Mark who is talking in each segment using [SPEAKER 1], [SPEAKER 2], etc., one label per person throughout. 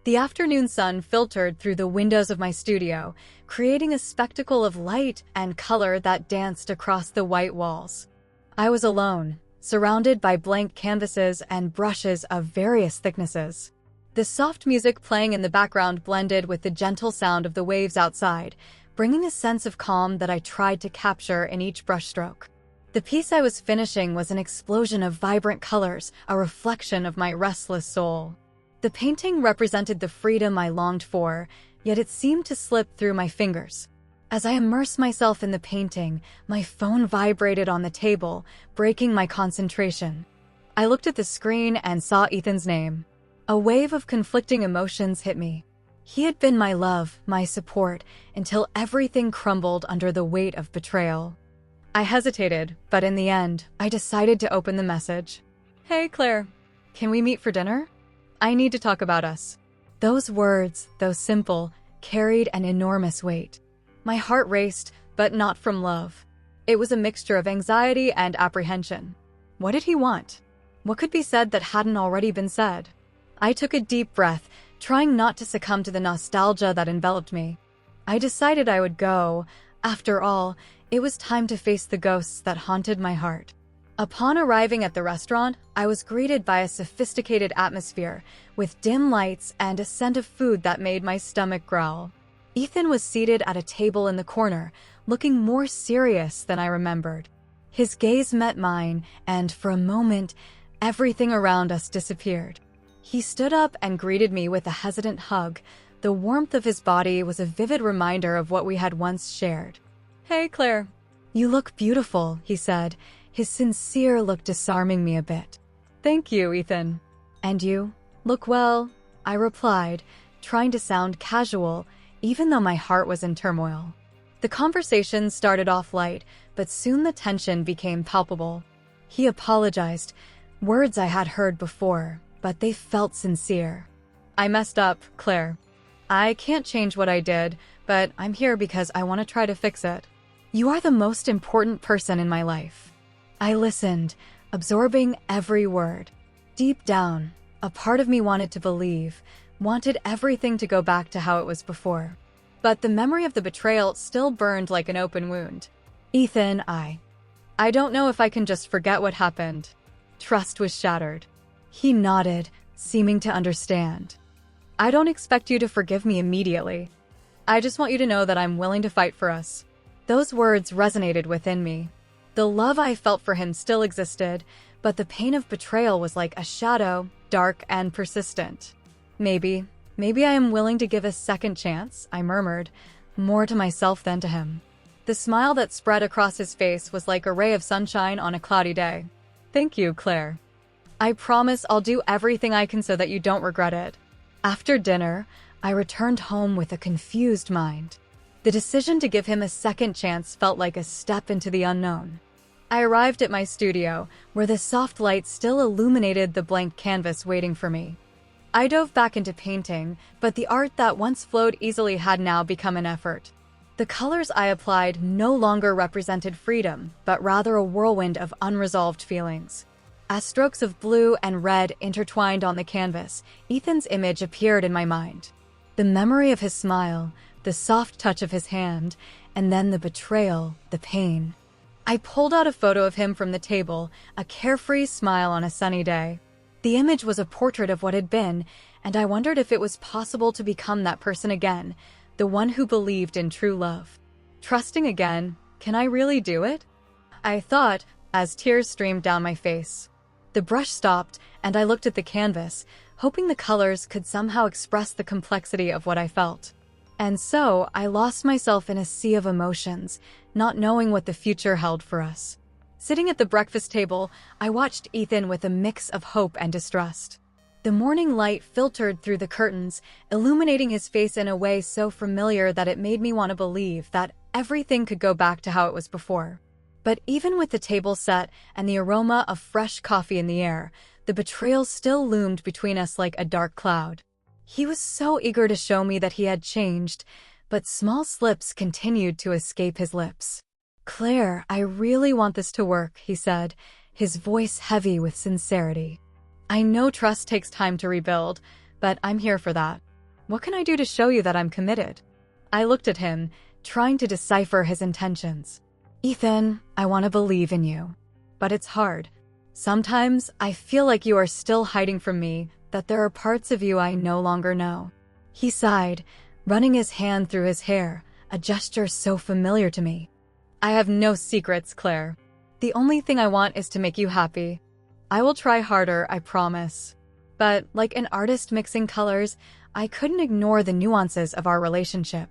[SPEAKER 1] The afternoon sun filtered through the windows of my studio, creating a spectacle of light and color that danced across the white walls. I was alone, surrounded by blank canvases and brushes of various thicknesses. The soft music playing in the background blended with the gentle sound of the waves outside, bringing a sense of calm that I tried to capture in each brushstroke. The piece I was finishing was an explosion of vibrant colors, a reflection of my restless soul. The painting represented the freedom I longed for, yet it seemed to slip through my fingers. As I immersed myself in the painting, my phone vibrated on the table, breaking my concentration. I looked at the screen and saw Ethan's name. A wave of conflicting emotions hit me. He had been my love, my support, until everything crumbled under the weight of betrayal. I hesitated, but in the end, I decided to open the message. "Hey, Claire. Can we meet for dinner? I need to talk about us." Those words, though simple, carried an enormous weight. My heart raced, but not from love. It was a mixture of anxiety and apprehension. What did he want? What could be said that hadn't already been said? I took a deep breath, trying not to succumb to the nostalgia that enveloped me. I decided I would go. After all, it was time to face the ghosts that haunted my heart. Upon arriving at the restaurant, I was greeted by a sophisticated atmosphere, with dim lights and a scent of food that made my stomach growl. Ethan was seated at a table in the corner, looking more serious than I remembered. His gaze met mine, and for a moment, everything around us disappeared. He stood up and greeted me with a hesitant hug. The warmth of his body was a vivid reminder of what we had once shared. "Hey, Claire. You look beautiful," he said, his sincere look disarming me a bit. "Thank you, Ethan." "And you? Look well," I replied, trying to sound casual, even though my heart was in turmoil. The conversation started off light, but soon the tension became palpable. He apologized, words I had heard before, but they felt sincere. "I messed up, Claire. I can't change what I did, but I'm here because I want to try to fix it. You are the most important person in my life." I listened, absorbing every word. Deep down, a part of me wanted to believe, wanted everything to go back to how it was before. But the memory of the betrayal still burned like an open wound. "Ethan, I don't know if I can just forget what happened." Trust was shattered. He nodded, seeming to understand. "I don't expect you to forgive me immediately. I just want you to know that I'm willing to fight for us." Those words resonated within me. The love I felt for him still existed, but the pain of betrayal was like a shadow, dark and persistent. Maybe I am willing to give a second chance," I murmured, more to myself than to him. The smile that spread across his face was like a ray of sunshine on a cloudy day. "Thank you, Claire. I promise I'll do everything I can so that you don't regret it." After dinner, I returned home with a confused mind. The decision to give him a second chance felt like a step into the unknown. I arrived at my studio, where the soft light still illuminated the blank canvas waiting for me. I dove back into painting, but the art that once flowed easily had now become an effort. The colors I applied no longer represented freedom, but rather a whirlwind of unresolved feelings. As strokes of blue and red intertwined on the canvas, Ethan's image appeared in my mind. The memory of his smile, the soft touch of his hand, and then the betrayal, the pain. I pulled out a photo of him from the table, a carefree smile on a sunny day. The image was a portrait of what had been, and I wondered if it was possible to become that person again, the one who believed in true love. Trusting again, can I really do it? I thought, as tears streamed down my face. The brush stopped, and I looked at the canvas, hoping the colors could somehow express the complexity of what I felt. And so, I lost myself in a sea of emotions, not knowing what the future held for us. Sitting at the breakfast table, I watched Ethan with a mix of hope and distrust. The morning light filtered through the curtains, illuminating his face in a way so familiar that it made me want to believe that everything could go back to how it was before. But even with the table set and the aroma of fresh coffee in the air, the betrayal still loomed between us like a dark cloud. He was so eager to show me that he had changed, but small slips continued to escape his lips. "Claire, I really want this to work," he said, his voice heavy with sincerity. "I know trust takes time to rebuild, but I'm here for that. What can I do to show you that I'm committed? I looked at him, trying to decipher his intentions. Ethan, I want to believe in you. But it's hard. Sometimes I feel like you are still hiding from me, that there are parts of you I no longer know. He sighed, running his hand through his hair, a gesture so familiar to me. I have no secrets, Claire. The only thing I want is to make you happy. I will try harder, I promise. But like an artist mixing colors, I couldn't ignore the nuances of our relationship.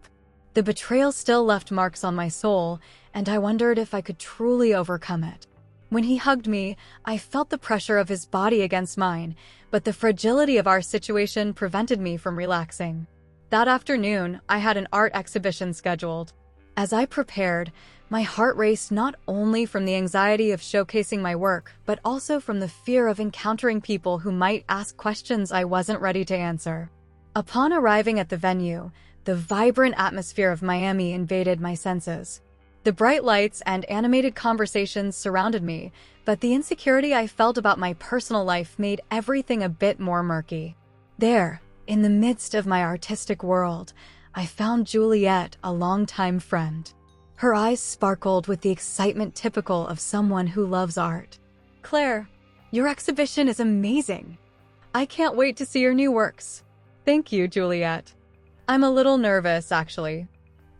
[SPEAKER 1] The betrayal still left marks on my soul, and I wondered if I could truly overcome it. When he hugged me, I felt the pressure of his body against mine, but the fragility of our situation prevented me from relaxing. That afternoon, I had an art exhibition scheduled. As I prepared, my heart raced not only from the anxiety of showcasing my work, but also from the fear of encountering people who might ask questions I wasn't ready to answer. Upon arriving at the venue, the vibrant atmosphere of Miami invaded my senses. The bright lights and animated conversations surrounded me, but the insecurity I felt about my personal life made everything a bit more murky. There, in the midst of my artistic world, I found Juliet, a longtime friend. Her eyes sparkled with the excitement typical of someone who loves art. Claire, your exhibition is amazing. I can't wait to see your new works. Thank you, Juliet. I'm a little nervous, actually.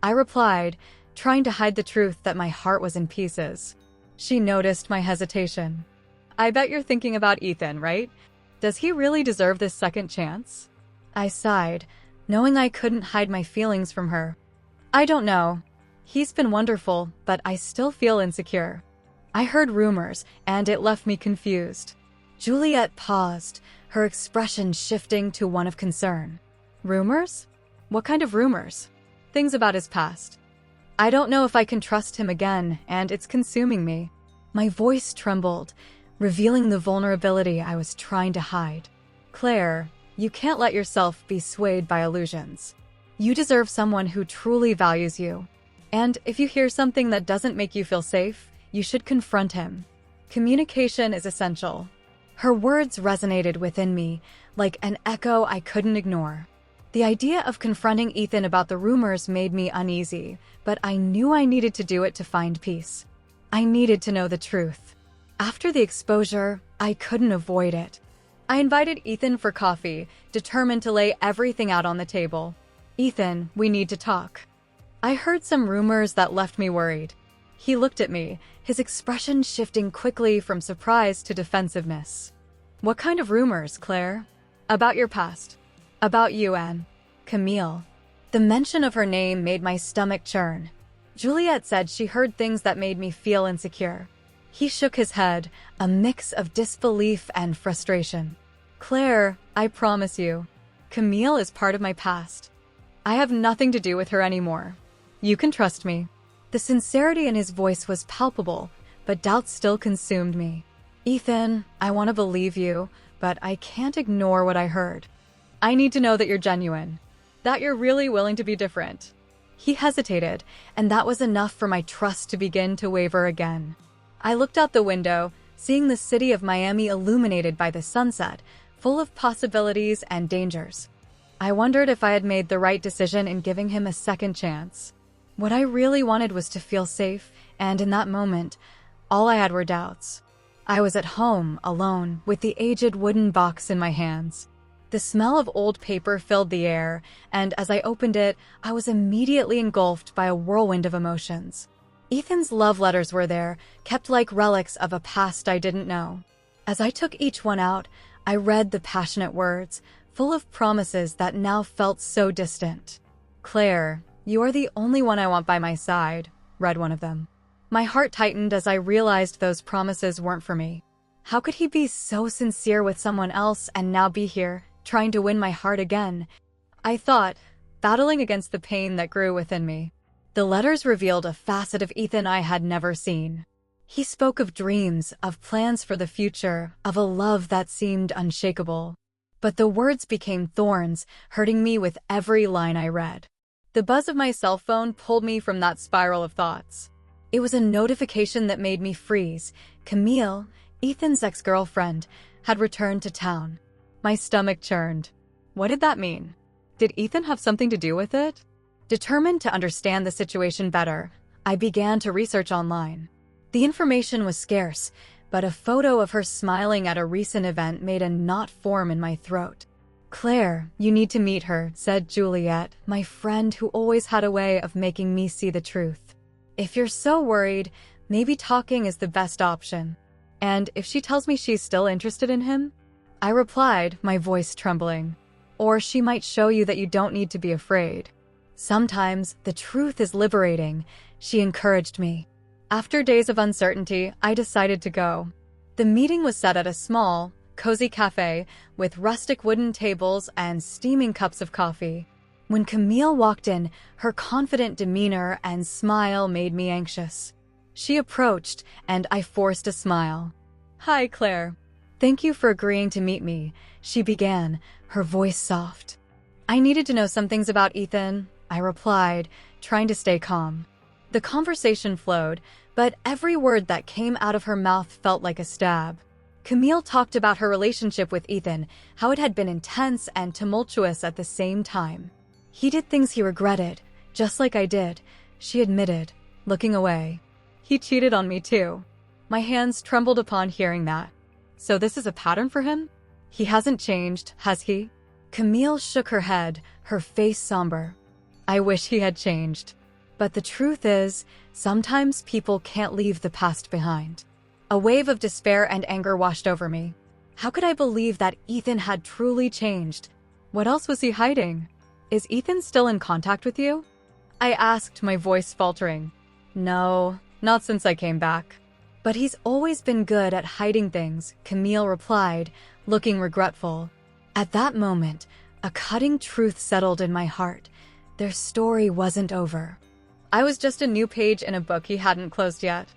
[SPEAKER 1] I replied, trying to hide the truth that my heart was in pieces. She noticed my hesitation. I bet you're thinking about Ethan, right? Does he really deserve this second chance? I sighed, knowing I couldn't hide my feelings from her. I don't know. He's been wonderful, but I still feel insecure. I heard rumors, and it left me confused. Juliet paused, her expression shifting to one of concern. Rumors? What kind of rumors? Things about his past. I don't know if I can trust him again, and it's consuming me. My voice trembled, revealing the vulnerability I was trying to hide. Claire, you can't let yourself be swayed by illusions. You deserve someone who truly values you. And if you hear something that doesn't make you feel safe, you should confront him. Communication is essential. Her words resonated within me, like an echo I couldn't ignore. The idea of confronting Ethan about the rumors made me uneasy, but I knew I needed to do it to find peace. I needed to know the truth. After the exposure, I couldn't avoid it. I invited Ethan for coffee, determined to lay everything out on the table. Ethan, we need to talk. I heard some rumors that left me worried. He looked at me, his expression shifting quickly from surprise to defensiveness. What kind of rumors, Claire? About your past. About you, Anne. Camille. The mention of her name made my stomach churn. Juliet said she heard things that made me feel insecure. He shook his head, a mix of disbelief and frustration. Claire, I promise you, Camille is part of my past. I have nothing to do with her anymore. You can trust me. The sincerity in his voice was palpable, but doubt still consumed me. Ethan, I want to believe you, but I can't ignore what I heard. I need to know that you're genuine, that you're really willing to be different. He hesitated, and that was enough for my trust to begin to waver again. I looked out the window, seeing the city of Miami illuminated by the sunset, full of possibilities and dangers. I wondered if I had made the right decision in giving him a second chance. What I really wanted was to feel safe, and in that moment, all I had were doubts. I was at home, alone, with the aged wooden box in my hands. The smell of old paper filled the air, and as I opened it, I was immediately engulfed by a whirlwind of emotions. Ethan's love letters were there, kept like relics of a past I didn't know. As I took each one out, I read the passionate words, full of promises that now felt so distant. Claire, you are the only one I want by my side, read one of them. My heart tightened as I realized those promises weren't for me. How could he be so sincere with someone else and now be here, trying to win my heart again? I thought, battling against the pain that grew within me. The letters revealed a facet of Ethan I had never seen. He spoke of dreams, of plans for the future, of a love that seemed unshakable. But the words became thorns, hurting me with every line I read. The buzz of my cell phone pulled me from that spiral of thoughts. It was a notification that made me freeze. Camille, Ethan's ex-girlfriend, had returned to town. My stomach churned. What did that mean? Did Ethan have something to do with it? Determined to understand the situation better, I began to research online. The information was scarce, but a photo of her smiling at a recent event made a knot form in my throat. "Claire, you need to meet her," said Juliet, my friend who always had a way of making me see the truth. "If you're so worried, maybe talking is the best option. And if she tells me she's still interested in him?" I replied, my voice trembling. "Or she might show you that you don't need to be afraid. Sometimes the truth is liberating," she encouraged me. After days of uncertainty, I decided to go. The meeting was set at a small, cozy cafe with rustic wooden tables and steaming cups of coffee. When Camille walked in, her confident demeanor and smile made me anxious. She approached, and I forced a smile. "Hi, Claire. Thank you for agreeing to meet me," she began, her voice soft. "I needed to know some things about Ethan," I replied, trying to stay calm. The conversation flowed, but every word that came out of her mouth felt like a stab. Camille talked about her relationship with Ethan, how it had been intense and tumultuous at the same time. "He did things he regretted, just like I did," she admitted, looking away. "He cheated on me too." My hands trembled upon hearing that. "So this is a pattern for him? He hasn't changed, has he?" Camille shook her head, her face somber. "I wish he had changed. But the truth is, sometimes people can't leave the past behind." A wave of despair and anger washed over me. How could I believe that Ethan had truly changed? What else was he hiding? "Is Ethan still in contact with you?" I asked, my voice faltering. "No, not since I came back." "But he's always been good at hiding things," Camille replied, looking regretful. At that moment, a cutting truth settled in my heart. Their story wasn't over. I was just a new page in a book he hadn't closed yet.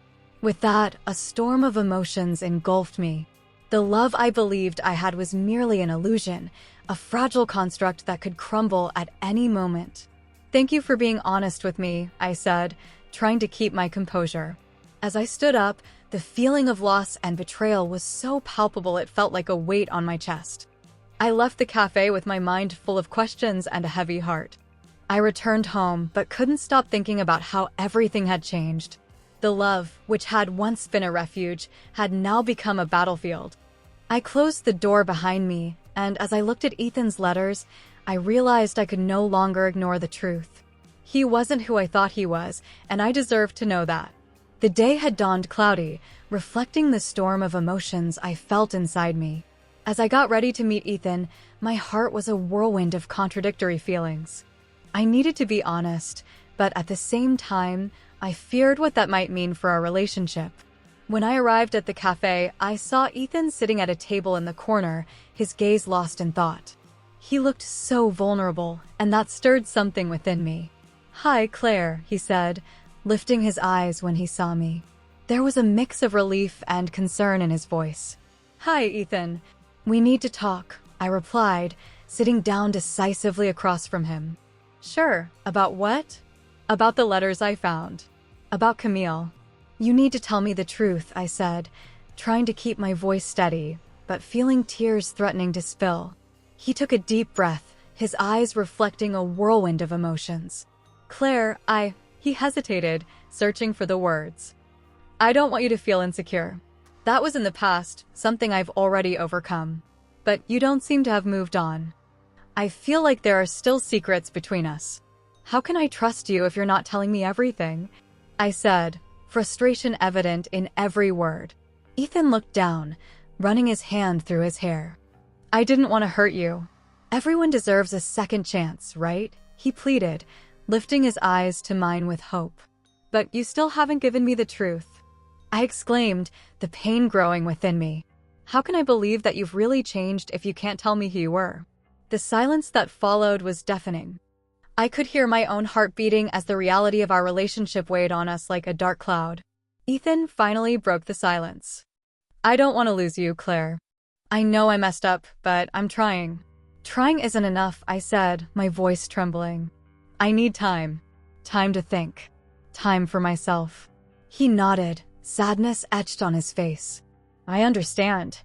[SPEAKER 1] With that, a storm of emotions engulfed me. The love I believed I had was merely an illusion, a fragile construct that could crumble at any moment. "Thank you for being honest with me," I said, trying to keep my composure. As I stood up, the feeling of loss and betrayal was so palpable it felt like a weight on my chest. I left the cafe with my mind full of questions and a heavy heart. I returned home, but couldn't stop thinking about how everything had changed. The love, which had once been a refuge, had now become a battlefield. I closed the door behind me, and as I looked at Ethan's letters, I realized I could no longer ignore the truth. He wasn't who I thought he was, and I deserved to know that. The day had dawned cloudy, reflecting the storm of emotions I felt inside me. As I got ready to meet Ethan, my heart was a whirlwind of contradictory feelings. I needed to be honest, but at the same time, I feared what that might mean for our relationship. When I arrived at the cafe, I saw Ethan sitting at a table in the corner, his gaze lost in thought. He looked so vulnerable, and that stirred something within me. "Hi, Claire," he said, lifting his eyes when he saw me. There was a mix of relief and concern in his voice. "Hi, Ethan. We need to talk," I replied, sitting down decisively across from him. "Sure. About what?" "About the letters I found. About Camille." "You need to tell me the truth," I said, trying to keep my voice steady, but feeling tears threatening to spill. He took a deep breath, his eyes reflecting a whirlwind of emotions. "Claire, He hesitated, searching for the words. "I don't want you to feel insecure. That was in the past, something I've already overcome. But you don't seem to have moved on. I feel like there are still secrets between us. How can I trust you if you're not telling me everything?" I said, frustration evident in every word. Ethan looked down, running his hand through his hair. "I didn't want to hurt you. Everyone deserves a second chance, right?" he pleaded, lifting his eyes to mine with hope. "But you still haven't given me the truth," I exclaimed, the pain growing within me. "How can I believe that you've really changed if you can't tell me who you were?" The silence that followed was deafening. I could hear my own heart beating as the reality of our relationship weighed on us like a dark cloud. Ethan finally broke the silence. "I don't want to lose you, Claire. I know I messed up, but I'm trying." "Trying isn't enough," I said, my voice trembling. "I need time. Time to think. Time for myself." He nodded, sadness etched on his face. "I understand.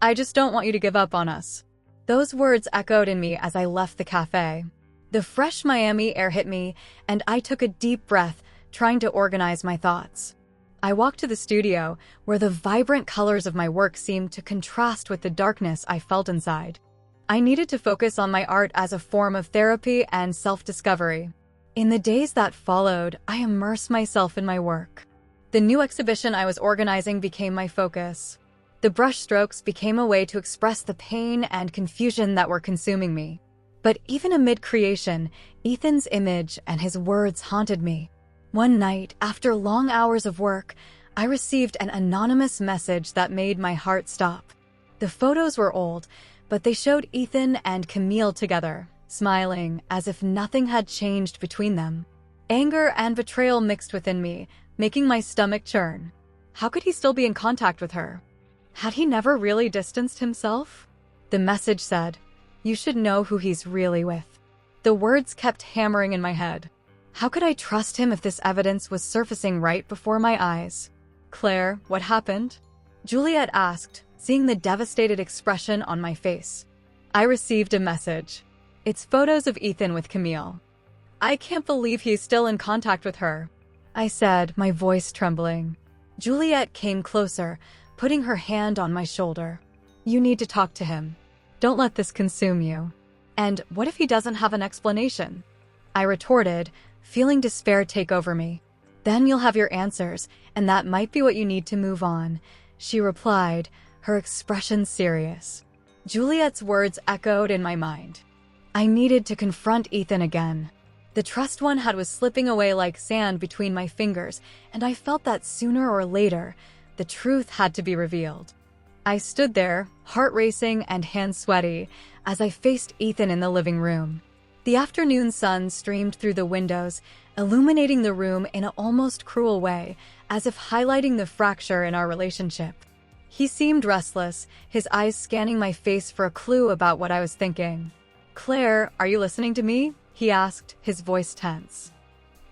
[SPEAKER 1] I just don't want you to give up on us." Those words echoed in me as I left the cafe. The fresh Miami air hit me, and I took a deep breath, trying to organize my thoughts. I walked to the studio, where the vibrant colors of my work seemed to contrast with the darkness I felt inside. I needed to focus on my art as a form of therapy and self-discovery. In the days that followed, I immersed myself in my work. The new exhibition I was organizing became my focus. The brushstrokes became a way to express the pain and confusion that were consuming me. But even amid creation, Ethan's image and his words haunted me. One night, after long hours of work, I received an anonymous message that made my heart stop. The photos were old, but they showed Ethan and Camille together, smiling as if nothing had changed between them. Anger and betrayal mixed within me, making my stomach churn. How could he still be in contact with her? Had he never really distanced himself? The message said, "You should know who he's really with." The words kept hammering in my head. How could I trust him if this evidence was surfacing right before my eyes? "Claire, what happened?" Juliet asked, seeing the devastated expression on my face. I received a message. It's photos of Ethan with Camille. "I can't believe he's still in contact with her," I said, my voice trembling. Juliet came closer, putting her hand on my shoulder. "You need to talk to him. Don't let this consume you." "And what if he doesn't have an explanation?" I retorted, feeling despair take over me. "Then you'll have your answers, and that might be what you need to move on," she replied, her expression serious. Juliet's words echoed in my mind. I needed to confront Ethan again. The trust one had was slipping away like sand between my fingers, and I felt that sooner or later, the truth had to be revealed. I stood there, heart racing and hands sweaty, as I faced Ethan in the living room. The afternoon sun streamed through the windows, illuminating the room in an almost cruel way, as if highlighting the fracture in our relationship. He seemed restless, his eyes scanning my face for a clue about what I was thinking. "Claire, are you listening to me?" he asked, his voice tense.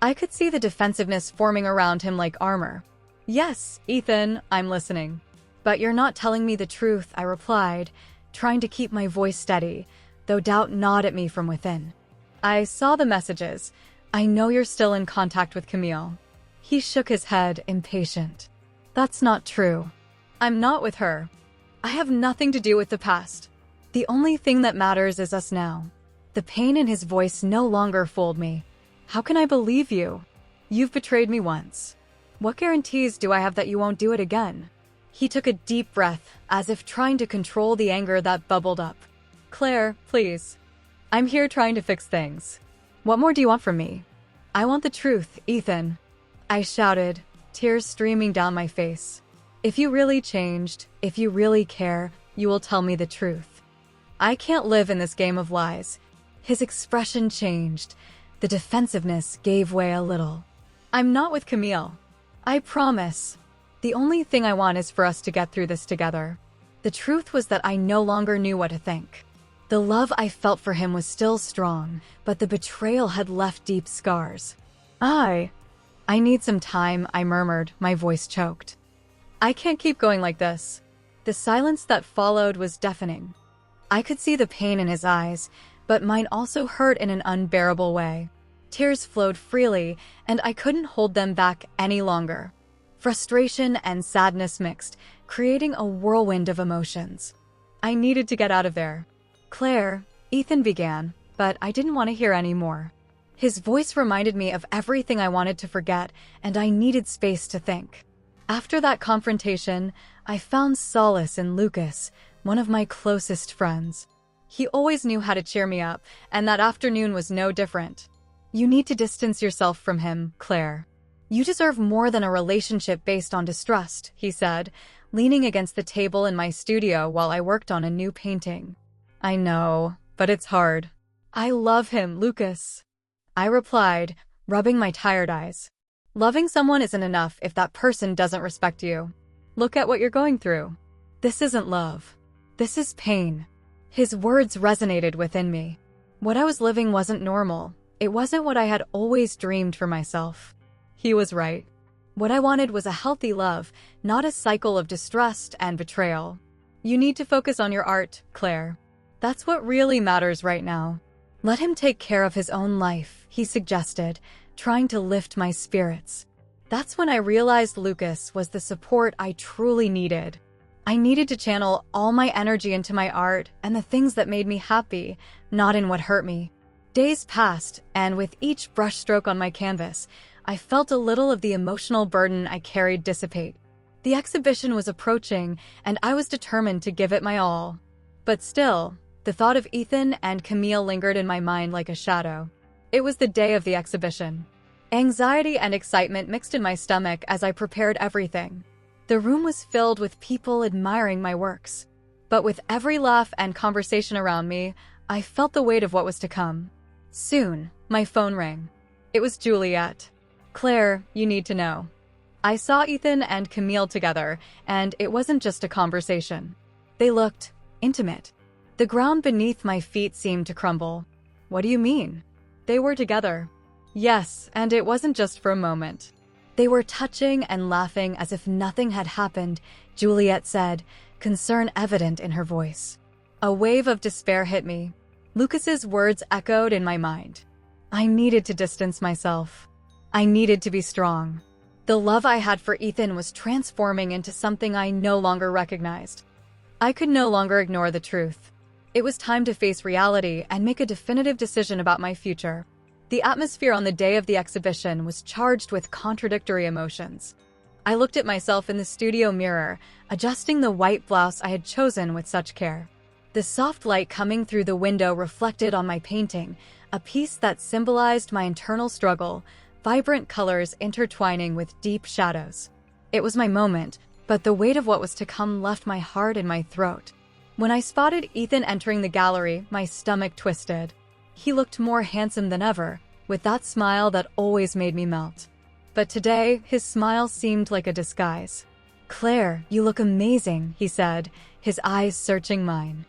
[SPEAKER 1] I could see the defensiveness forming around him like armor. "Yes, Ethan, I'm listening." "But you're not telling me the truth," I replied, trying to keep my voice steady, though doubt gnawed at me from within. "I saw the messages. I know you're still in contact with Camille." He shook his head, impatient. "That's not true. I'm not with her. I have nothing to do with the past. The only thing that matters is us now." The pain in his voice no longer fooled me. "How can I believe you? You've betrayed me once. What guarantees do I have that you won't do it again?" He took a deep breath, as if trying to control the anger that bubbled up. "Claire, please. I'm here trying to fix things. What more do you want from me?" "I want the truth, Ethan," I shouted, tears streaming down my face. "If you really changed, if you really care, you will tell me the truth. I can't live in this game of lies." His expression changed. The defensiveness gave way a little. "I'm not with Camille. I promise. The only thing I want is for us to get through this together." The truth was that I no longer knew what to think. The love I felt for him was still strong, but the betrayal had left deep scars. I need some time," I murmured, my voice choked. "I can't keep going like this." The silence that followed was deafening. I could see the pain in his eyes, but mine also hurt in an unbearable way. Tears flowed freely, and I couldn't hold them back any longer. Frustration and sadness mixed, creating a whirlwind of emotions. I needed to get out of there. "Claire," Ethan began, but I didn't want to hear any more. His voice reminded me of everything I wanted to forget, and I needed space to think. After that confrontation, I found solace in Lucas, one of my closest friends. He always knew how to cheer me up, and that afternoon was no different. "You need to distance yourself from him, Claire. You deserve more than a relationship based on distrust," he said, leaning against the table in my studio while I worked on a new painting. "I know, but it's hard." "I love him, Lucas," I replied, rubbing my tired eyes. "Loving someone isn't enough if that person doesn't respect you. Look at what you're going through. This isn't love. This is pain." His words resonated within me. What I was living wasn't normal. It wasn't what I had always dreamed for myself. He was right. What I wanted was a healthy love, not a cycle of distrust and betrayal. "You need to focus on your art, Claire. That's what really matters right now. Let him take care of his own life, he suggested, trying to lift my spirits. That's when I realized Lucas was the support I truly needed. I needed to channel all my energy into my art and the things that made me happy, not in what hurt me. Days passed, and with each brushstroke on my canvas, I felt a little of the emotional burden I carried dissipate. The exhibition was approaching, and I was determined to give it my all. But still, the thought of Ethan and Camille lingered in my mind like a shadow. It was the day of the exhibition. Anxiety and excitement mixed in my stomach as I prepared everything. The room was filled with people admiring my works. But with every laugh and conversation around me, I felt the weight of what was to come. Soon, my phone rang. It was Juliet. "Claire, you need to know. I saw Ethan and Camille together, and it wasn't just a conversation. They looked intimate. The ground beneath my feet seemed to crumble." "What do you mean?" "They were together." "Yes, and it wasn't just for a moment. They were touching and laughing as if nothing had happened," Juliet said, concern evident in her voice. A wave of despair hit me. Lucas's words echoed in my mind. I needed to distance myself. I needed to be strong. The love I had for Ethan was transforming into something I no longer recognized. I could no longer ignore the truth. It was time to face reality and make a definitive decision about my future. The atmosphere on the day of the exhibition was charged with contradictory emotions. I looked at myself in the studio mirror, adjusting the white blouse I had chosen with such care. The soft light coming through the window reflected on my painting, a piece that symbolized my internal struggle, vibrant colors intertwining with deep shadows. It was my moment, but the weight of what was to come left my heart in my throat. When I spotted Ethan entering the gallery, my stomach twisted. He looked more handsome than ever, with that smile that always made me melt. But today, his smile seemed like a disguise. "Claire, you look amazing," he said, his eyes searching mine.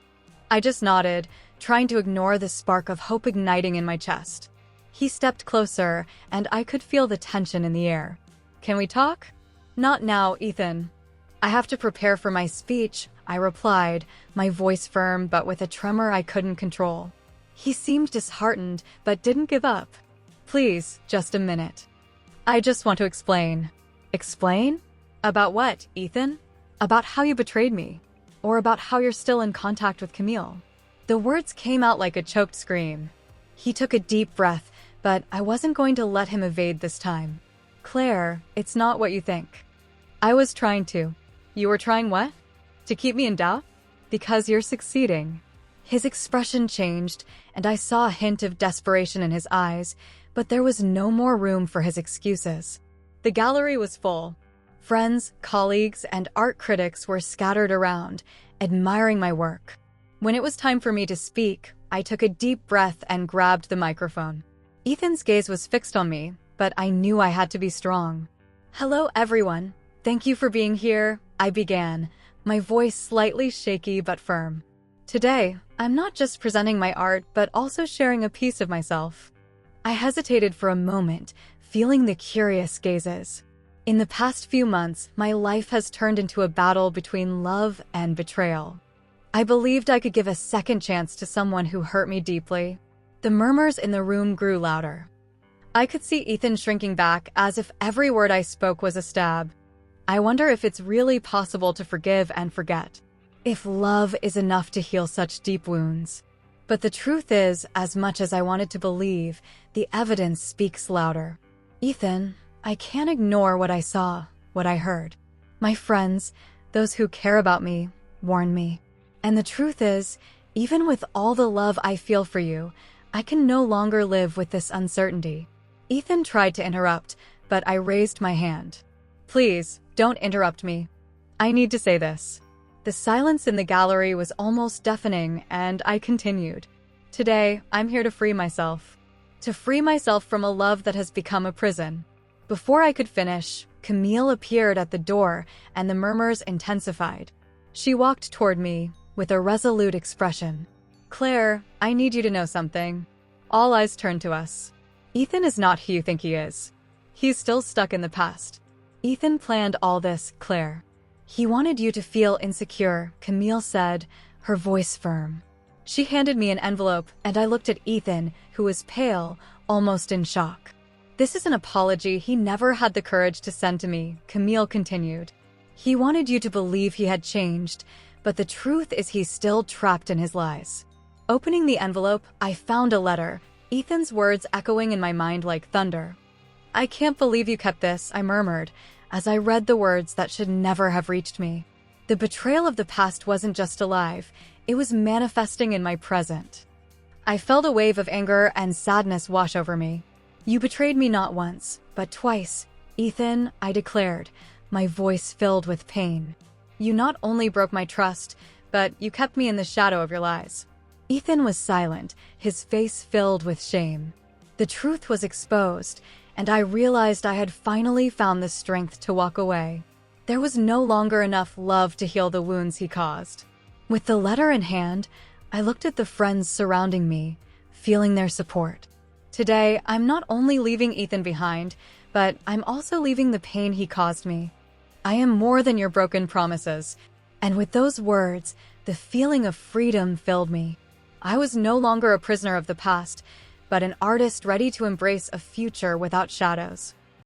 [SPEAKER 1] I just nodded, trying to ignore the spark of hope igniting in my chest. He stepped closer, and I could feel the tension in the air. "Can we talk?" "Not now, Ethan. I have to prepare for my speech," I replied, my voice firm but with a tremor I couldn't control. He seemed disheartened, but didn't give up. "Please, just a minute. I just want to explain." "Explain? About what, Ethan?" "About how you betrayed me. Or about how you're still in contact with Camille." The words came out like a choked scream. He took a deep breath, but I wasn't going to let him evade this time. "Claire, it's not what you think." "I was trying to." "You were trying what? To keep me in doubt?" "Because you're succeeding." His expression changed, and I saw a hint of desperation in his eyes, but there was no more room for his excuses. The gallery was full. Friends, colleagues, and art critics were scattered around, admiring my work. When it was time for me to speak, I took a deep breath and grabbed the microphone. Ethan's gaze was fixed on me, but I knew I had to be strong. "Hello, everyone. Thank you for being here," I began, my voice slightly shaky but firm. "Today, I'm not just presenting my art, but also sharing a piece of myself." I hesitated for a moment, feeling the curious gazes. In the past few months, my life has turned into a battle between love and betrayal. I believed I could give a second chance to someone who hurt me deeply. The murmurs in the room grew louder. I could see Ethan shrinking back as if every word I spoke was a stab. I wonder if it's really possible to forgive and forget. If love is enough to heal such deep wounds. But the truth is, as much as I wanted to believe, the evidence speaks louder. "Ethan, I can't ignore what I saw, what I heard. My friends, those who care about me, warned me. And the truth is, even with all the love I feel for you, I can no longer live with this uncertainty." Ethan tried to interrupt, but I raised my hand. "Please, don't interrupt me. I need to say this." The silence in the gallery was almost deafening, and I continued. "Today, I'm here to free myself. To free myself from a love that has become a prison." Before I could finish, Camille appeared at the door, and the murmurs intensified. She walked toward me, with a resolute expression. "Claire, I need you to know something." All eyes turned to us. "Ethan is not who you think he is. He's still stuck in the past. Ethan planned all this, Claire. He wanted you to feel insecure," Camille said, her voice firm. She handed me an envelope, and I looked at Ethan, who was pale, almost in shock. "This is an apology he never had the courage to send to me," Camille continued. "He wanted you to believe he had changed, but the truth is he's still trapped in his lies." Opening the envelope, I found a letter, Ethan's words echoing in my mind like thunder. "I can't believe you kept this," I murmured, as I read the words that should never have reached me. The betrayal of the past wasn't just alive, it was manifesting in my present. I felt a wave of anger and sadness wash over me. "You betrayed me not once, but twice, Ethan," I declared, my voice filled with pain. "You not only broke my trust, but you kept me in the shadow of your lies." Ethan was silent, his face filled with shame. The truth was exposed, and I realized I had finally found the strength to walk away. There was no longer enough love to heal the wounds he caused. With the letter in hand, I looked at the friends surrounding me, feeling their support. Today, I'm not only leaving Ethan behind, but I'm also leaving the pain he caused me. I am more than your broken promises. And with those words, the feeling of freedom filled me. I was no longer a prisoner of the past, but an artist ready to embrace a future without shadows.